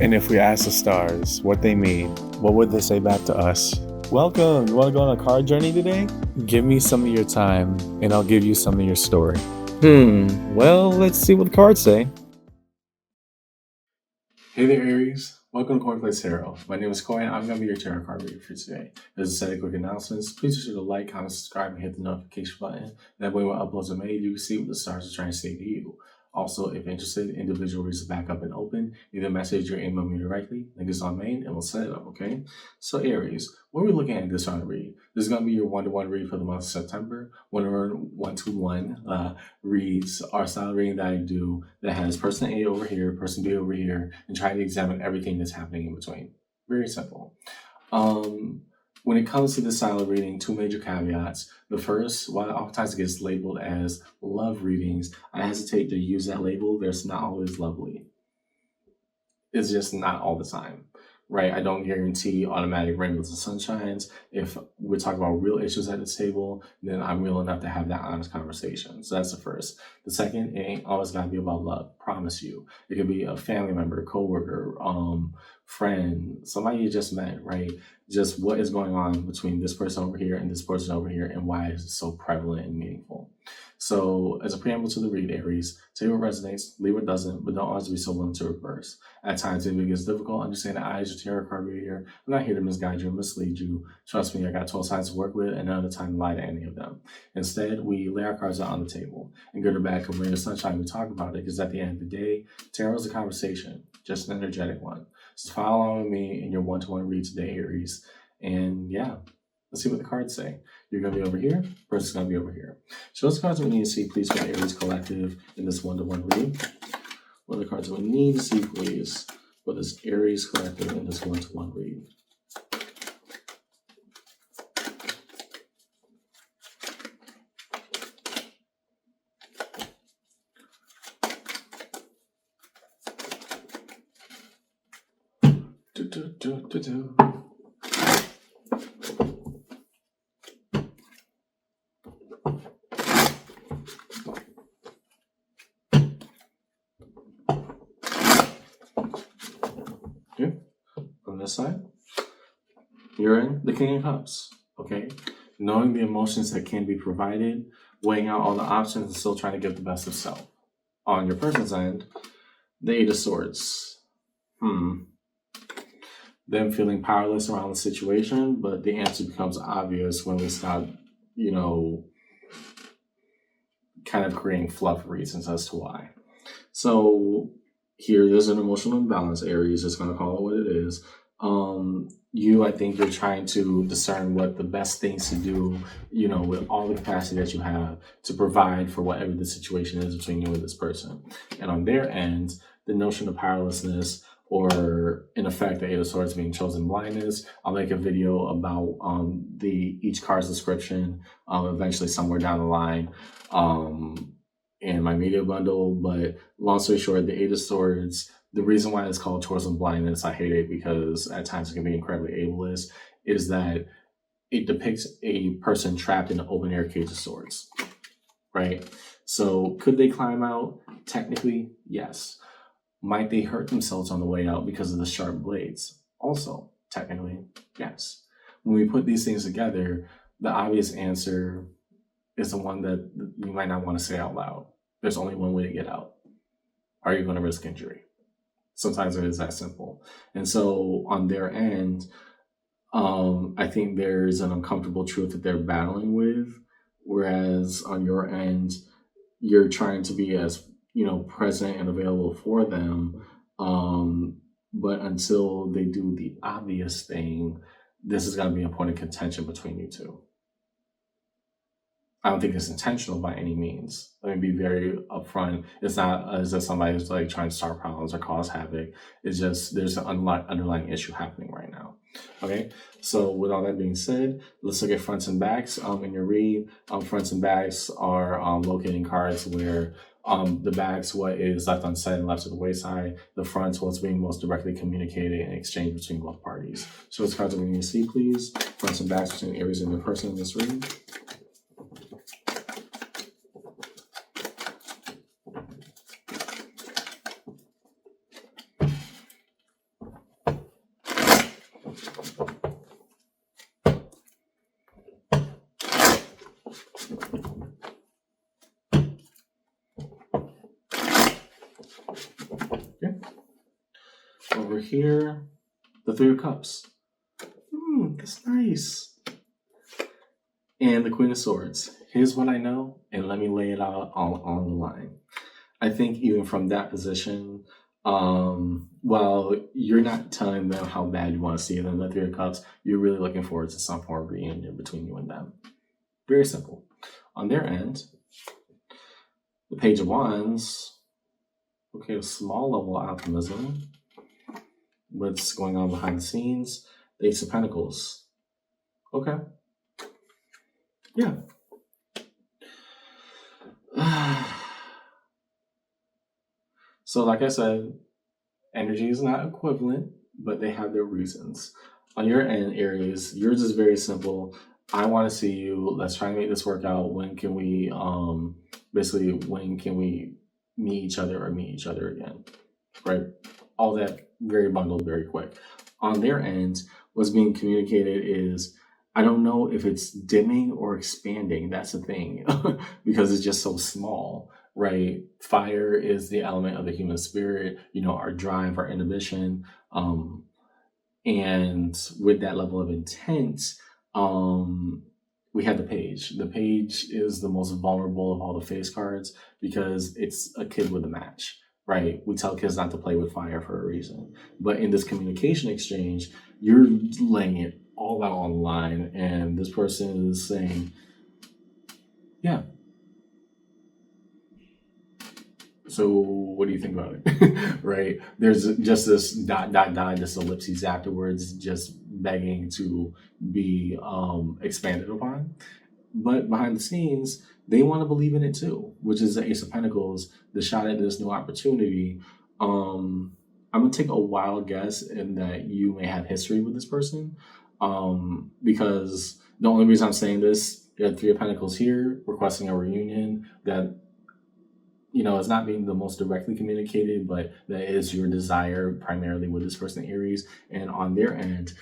And if we ask the stars what they mean, what would they say back to us? Welcome! You want to go on a card journey today? Give me some of your time, and I'll give you some of your story. Well, let's see what the cards say. Hey there, Aries. Welcome to Cornflakes Tarot. My name is Coy, and I'm going to be your tarot card reader for today. As a set of quick announcements, please be sure to like, comment, subscribe, and hit the notification button. That way, when uploads are made, you can see what the stars are trying to say to you. Also, if interested, individual reads back up and open. Either message or email me directly. Link is on main, and we'll set it up, okay? So, Aries, what are we looking at this round of read? This is going to be your one-to-one read for the month of September. One-to-one reads are style reading that I do that has person A over here, person B over here, and try to examine everything that's happening in between. Very simple. When it comes to this style of reading, two major caveats. The first, while oftentimes it gets labeled as love readings, I hesitate to use that label. There's not always lovely. It's just not all the time, right? I don't guarantee automatic rainbows and sunshines. If we're talking about real issues at this table, then I'm real enough to have that honest conversation. So that's the first. The second, it ain't always gotta be about love. Promise you. It could be a family member, coworker, friend, somebody you just met, right? Just what is going on between this person over here and this person over here, and why is it so prevalent and meaningful. So as a preamble to the read, Aries, take what resonates, leave what doesn't, but don't always be so willing to reverse. At times, it gets difficult. Understand that I, as your tarot card reader here, I'm not here to misguide you or mislead you. Trust me, I got 12 signs to work with and none of the time to lie to any of them. Instead, we lay our cards out on the table. And good or bad, come rain or sunshine, we talk about it, because at the end of the day, tarot is a conversation, just an energetic one. So follow along with me in your one-to-one read today, Aries. And yeah, let's see what the cards say. You're going to be over here. Person's going to be over here. Show us the cards that we need to see, please, for Aries Collective in this one-to-one read. What are the cards that we need to see, please, for this Aries Collective in this one-to-one read? Okay, from this side, you're in the King of Cups, okay? Knowing the emotions that can be provided, weighing out all the options, and still trying to get the best of self. On your person's end, the Eight of Swords. Them feeling powerless around the situation, but the answer becomes obvious when we stop, kind of creating fluff reasons as to why. So here, there's an emotional imbalance, Aries, just going to call it what it is. I think you're trying to discern what the best things to do, with all the capacity that you have to provide for whatever the situation is between you and this person. And on their end, the notion of powerlessness, or in effect, the Eight of Swords being chosen blindness. I'll make a video about each card's description eventually somewhere down the line in my media bundle. But long story short, the Eight of Swords, the reason why it's called chosen blindness, I hate it because at times it can be incredibly ableist, is that it depicts a person trapped in an open air cage of swords, right? So could they climb out? Technically, yes. Might they hurt themselves on the way out because of the sharp blades? Also, technically, yes. When we put these things together, the obvious answer is the one that you might not want to say out loud. There's only one way to get out. Are you going to risk injury? Sometimes it is that simple. And so on their end, I think there's an uncomfortable truth that they're battling with, whereas on your end, you're trying to be as present and available for them. But until they do the obvious thing, this is going to be a point of contention between you two. I don't think it's intentional by any means. Let me be very upfront. It's not as if somebody's like trying to start problems or cause havoc. It's just there's an underlying issue happening right now. Okay, so with all that being said, let's look at fronts and backs in your read. Fronts and backs are locating cards where the backs, what is left unsaid and left to the wayside. The fronts, what's being most directly communicated and exchanged between both parties. So it's cards that we need to see, please. Fronts and backs between Aries and the person in this read. Okay. Over here, the Three of Cups. That's nice. And the Queen of Swords. Here's what I know, and let me lay it out all on the line. I think even from that position, while you're not telling them how bad you want to see them, the Three of Cups, you're really looking forward to some form of reunion between you and them. Very simple. On their end, the Page of Wands, okay, a small level of optimism. What's going on behind the scenes? The Ace of Pentacles. Okay. Yeah. So, like I said, energy is not equivalent, but they have their reasons. On your end, Aries, yours is very simple. I want to see you. Let's try to make this work out. When can we, when can we meet each other or meet each other again? Right? All that very bundled very quick. On their end, what's being communicated is, I don't know if it's dimming or expanding. That's the thing, because it's just so small, right? Fire is the element of the human spirit, our drive, our inhibition. And with that level of intent, we had the Page. The Page is the most vulnerable of all the face cards because it's a kid with a match, right? We tell kids not to play with fire for a reason. But in this communication exchange, you're laying it all out online, and this person is saying, yeah. So what do you think about it? Right? There's just this ... this ellipses afterwards, just begging to be expanded upon. But behind the scenes, they want to believe in it too, which is the Ace of Pentacles, the shot at this new opportunity. I'm going to take a wild guess in that you may have history with this person, because the only reason I'm saying this, you have Three of Pentacles here, requesting a reunion that, it's not being the most directly communicated, but that is your desire primarily with this person, Aries. And on their end,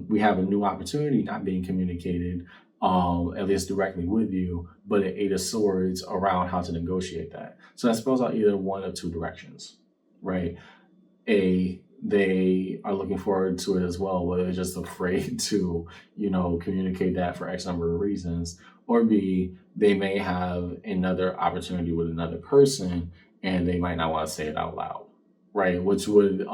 we have a new opportunity not being communicated, at least directly with you, but an Eight of Swords around how to negotiate that. So that spells out either one of two directions, right? They are looking forward to it as well, but they're just afraid to, communicate that for X number of reasons. Or B, they may have another opportunity with another person and they might not want to say it out loud, right? Which would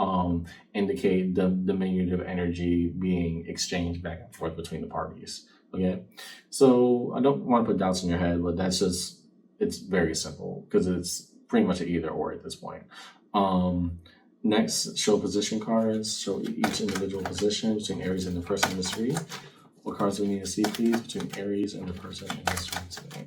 indicate the diminutive energy being exchanged back and forth between the parties. Okay, so I don't want to put doubts in your head, but it's very simple because it's pretty much an either or at this point. Next, show position cards. Show each individual position between Aries and the person in this read. What cards do we need to see, please, between Aries and the person in this read today?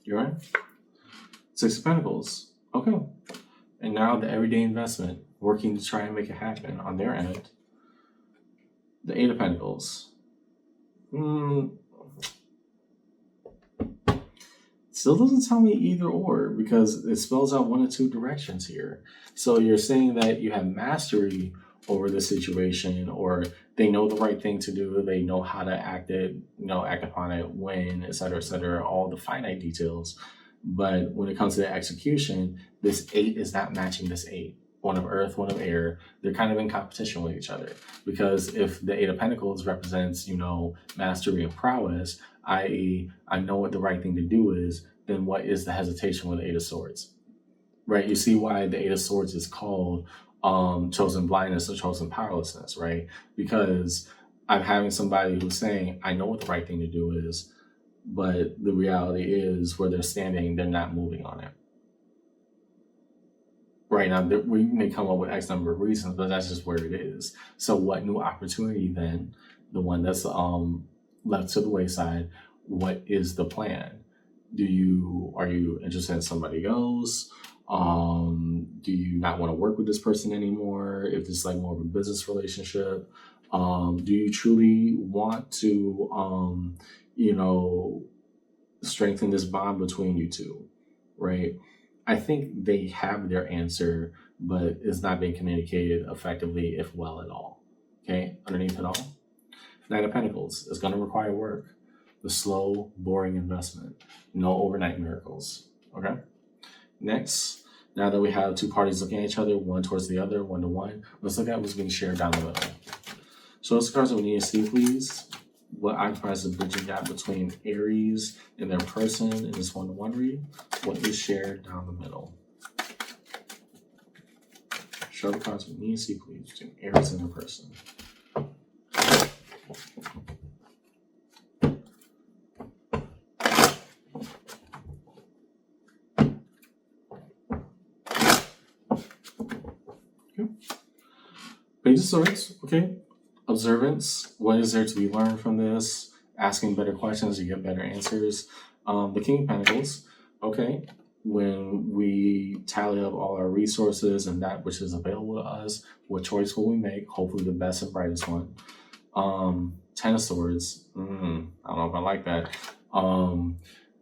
You all right? Six of Pentacles. Okay. And now the everyday investment, working to try and make it happen on their end. The Eight of Pentacles. Still doesn't tell me either or, because it spells out one of two directions here. So you're saying that you have mastery over the situation, or they know the right thing to do, they know how to act upon it, when, et cetera, all the finite details. But when it comes to the execution, this Eight is not matching this Eight. One of Earth, one of Air. They're kind of in competition with each other. Because if the Eight of Pentacles represents, mastery and prowess, i.e., I know what the right thing to do is, then what is the hesitation with the Eight of Swords? Right? You see why the Eight of Swords is called chosen blindness or chosen powerlessness, right? Because I'm having somebody who's saying, I know what the right thing to do is, but the reality is where they're standing, they're not moving on it. Right now, we may come up with X number of reasons, but that's just where it is. So what new opportunity then, the one that's left to the wayside, what is the plan? Are you interested in somebody else? Do you not want to work with this person anymore? If it's like more of a business relationship, do you truly want to, you know, strengthen this bond between you two, right? I think they have their answer, but it's not being communicated effectively, if well at all. Okay, underneath it all, Knight of Pentacles is going to require work. The slow, boring investment. No overnight miracles. Okay? Next, now that we have two parties looking at each other, one towards the other, 1-to-1, let's look at what's being shared down the middle. So those cards that we need to see, please. What occupies the bridging gap between Aries and their person in this 1-to-1 read? What is shared down the middle? Show the cards we need to see, please, between Aries and their person. Page of Swords, okay. Observance, what is there to be learned from this? Asking better questions, you get better answers. The King of Pentacles, okay. When we tally up all our resources and that which is available to us, what choice will we make? Hopefully the best and brightest one. Ten of Swords, I don't know if I like that.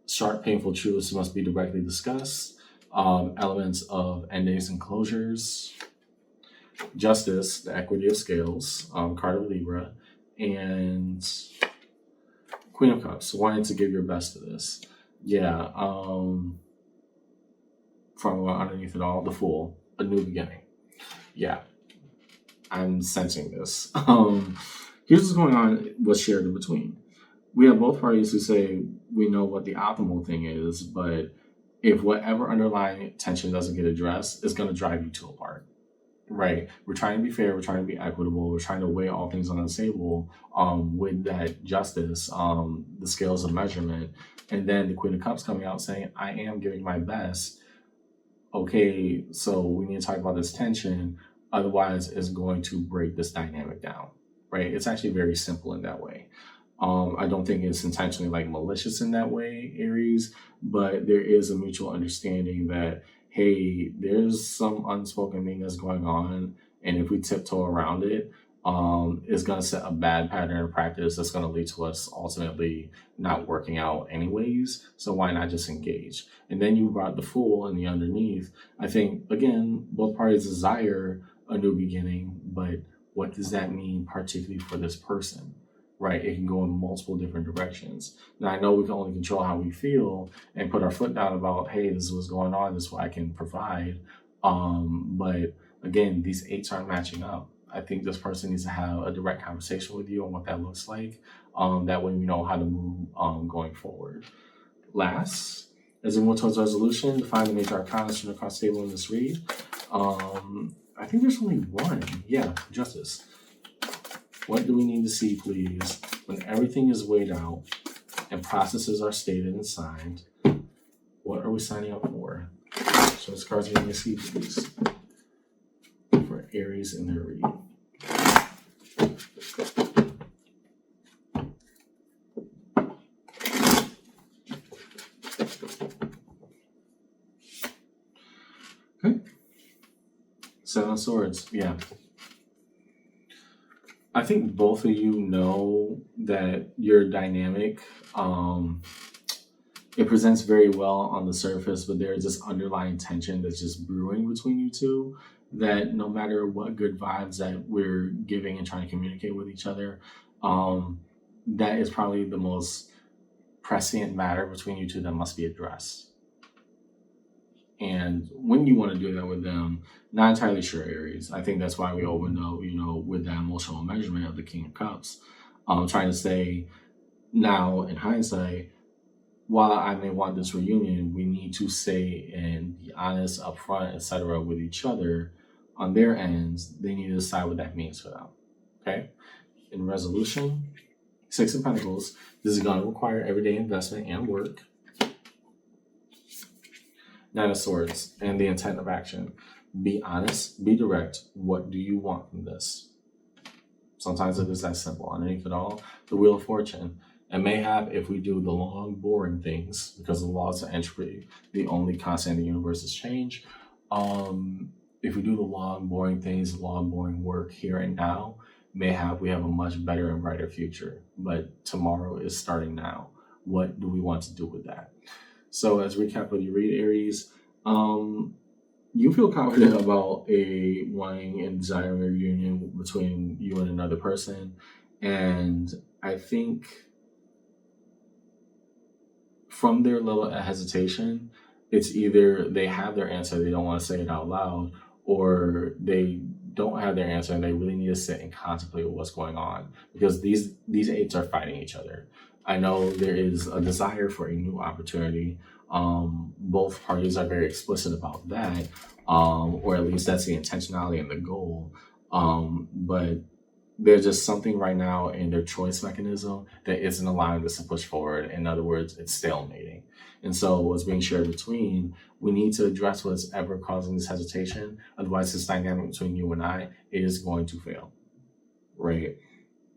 Sharp, painful truths must be directly discussed. Elements of endings and closures. Justice, the equity of scales, card of Libra, and Queen of Cups, wanting to give your best to this. Yeah, from underneath it all, the Fool, a new beginning. Yeah, I'm sensing this. Here's what's going on, what's shared in between. We have both parties who say we know what the optimal thing is, but if whatever underlying tension doesn't get addressed, it's going to drive you two apart. Right. We're trying to be fair. We're trying to be equitable. We're trying to weigh all things on the table with that justice, the scales of measurement. And then the Queen of Cups coming out saying, I am giving my best. Okay, so we need to talk about this tension. Otherwise, it's going to break this dynamic down. Right. It's actually very simple in that way. I don't think it's intentionally like malicious in that way, Aries, but there is a mutual understanding that hey, there's some unspoken thing that's going on, and if we tiptoe around it, it's going to set a bad pattern of practice that's going to lead to us ultimately not working out anyways, so why not just engage? And then you brought the Fool in the underneath. I think, again, both parties desire a new beginning, but what does that mean particularly for this person? Right, it can go in multiple different directions. Now, I know we can only control how we feel and put our foot down about, hey, this is what's going on, this is what I can provide. But again, these eights aren't matching up. I think this person needs to have a direct conversation with you on what that looks like. That way we know how to move going forward. Last, as we move towards resolution, define the major arcana from across the table in this read. I think there's only one. Yeah, justice. What do we need to see, please, when everything is weighed out and processes are stated and signed? What are we signing up for? So this cards we need to see, please, for Aries in their read. Okay. Seven of Swords, yeah. I think both of you know that your dynamic, it presents very well on the surface, but there's this underlying tension that's just brewing between you two that no matter what good vibes that we're giving and trying to communicate with each other, that is probably the most prescient matter between you two that must be addressed. And when you want to do that with them, not entirely sure, Aries. I think that's why we opened up, with that emotional measurement of the King of Cups. Trying to say now, in hindsight, while I may want this reunion, we need to say and be honest, upfront, etc. with each other on their ends. They need to decide what that means for them. Okay? In resolution, Six of Pentacles, this is going to require everyday investment and work. Nine of Swords and the intent of action. Be honest, be direct. What do you want from this? Sometimes it is that simple. Underneath it all, the Wheel of Fortune. And mayhap if we do the long, boring things, because the laws of entropy, the only constant in the universe is change, If we do the long, boring things, long, boring work here and now, we have a much better and brighter future. But tomorrow is starting now. What do we want to do with that? So, as recap what you read, Aries, um, you feel confident about a wanting and desiring a reunion between you and another person. And I think from their level of hesitation, it's either they have their answer, they don't want to say it out loud, or they don't have their answer and they really need to sit and contemplate what's going on, because these eights are fighting each other. I know there is a desire for a new opportunity. Both parties are very explicit about that, or at least that's the intentionality and the goal. But there's just something right now in their choice mechanism that isn't allowing this to push forward. In other words, it's stalemating. And so what's being shared between, we need to address what's ever causing this hesitation. Otherwise, this dynamic between you and I is going to fail, right?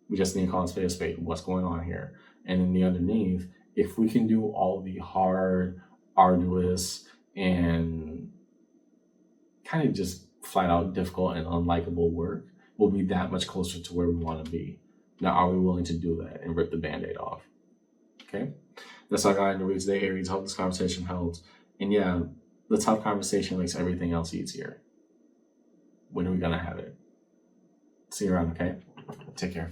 We just need to call a spade. What's going on here? And then the underneath, if we can do all the hard, arduous, and kind of just flat out difficult and unlikable work, we'll be that much closer to where we want to be. Now, are we willing to do that and rip the Band-Aid off? Okay. That's all I got in the read today, Aries. Hope this conversation helped. And yeah, the tough conversation makes everything else easier. When are we going to have it? See you around, okay? Take care.